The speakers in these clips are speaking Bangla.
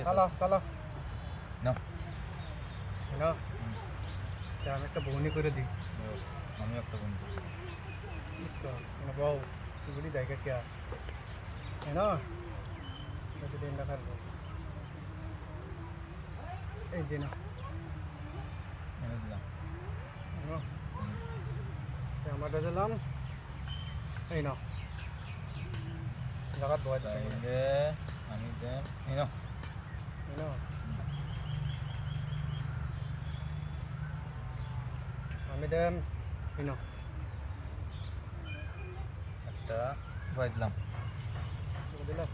চলো চলো নাও না আমি একটা বউনি করে দিই আমি একটা বন্ধু তো বউ তুই জায়গা কে না দিন দেখার এই যে না এনে দিলাম আমাদের দিলাম এই না জায়গা বয় তাইলে আমি দেন এই নাও না আমি দেন এই না একটা ভাই দিলাম দিলাম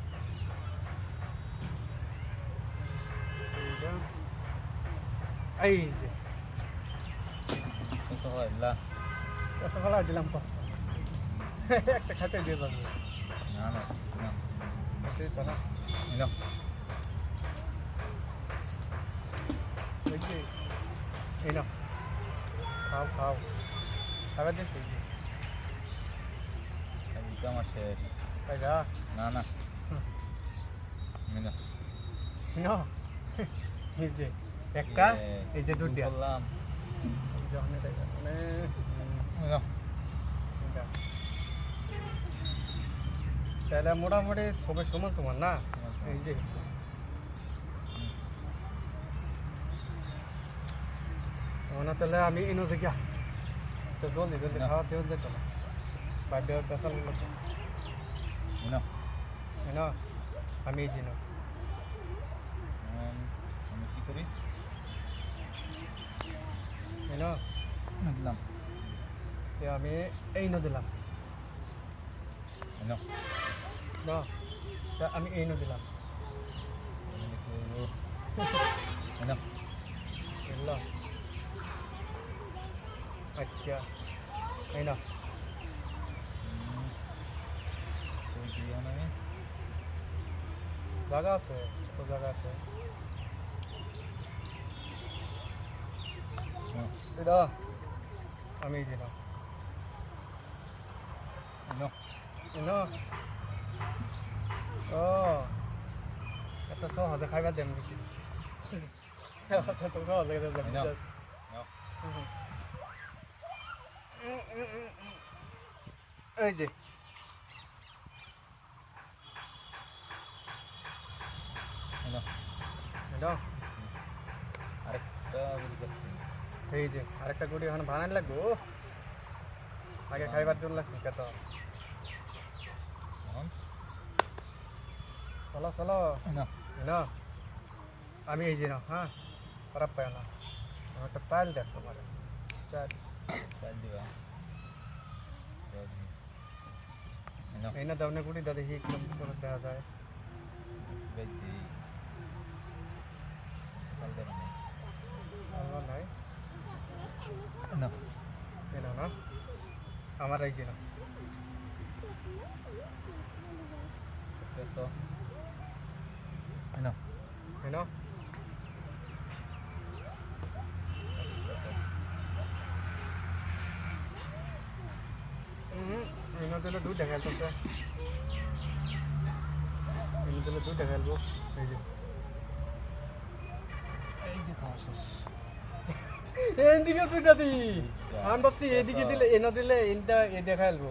এই যে কত হয় লা রসগোল্লা দিলাম তো একটা খাতে দিয়ে যাবো না না না তো না এই নাও ওই যে এই না খাও খাও খাবার দিয়েছি খাইতে আমার শেষ তাই যা না না এই নাও না এই যে একটা এই যে দুধ দিয়া করলাম যখন এটা মানে এই নাও তাহলে মোটামুটি সবাই সমান সমান না এই যে না তাহলে আমি ইনো যে গিয়া তো জলদি জলদি খাওয়া দেওয়া যেত না বাইরে পেশাল গুলো তো এই নাও না আমি এই যে না আমি কি করি না দিলাম আমি এই ন দিলাম এই নাও না আমি এই ন দিলাম এই নাও এলো আচ্ছা এই না তো দিও না জায়গা আছে তো জায়গা আছে এটা আমি এই যে না নাও না ও এত সহজে খাইবার দেন নাকি এত সহজে দেন নাও নাও এই যে এই নাও এটা আরেকটা বেরি করছি এই যে আরেকটা গুড়ি এখন বানান লাগবো আগে খাইবার জন্য লাগছে কত এখন চলো চলো নাও না আমি এই যে না হ্যাঁ খারাপ পাই না আমি একটা চাল দেখ তোমার চাল চাল দিবা এই নাও এই না দাও না গুড়ি দাদা দেখি একদম করে দেওয়া যায় বেশ দিই চাল দেবা না আমার নাই নাও এই না না আমার এই যে না পেছো এই নাও এই না এই না দিলে দুধ দেখাল তো এই না দিলে দুধ দেখালবো এই যে খাওয়া শেষ এদিকে দুইটা দি আমি ভাবছি এদিকে দিলে এনে দিলে এটা এ দেখাইলবো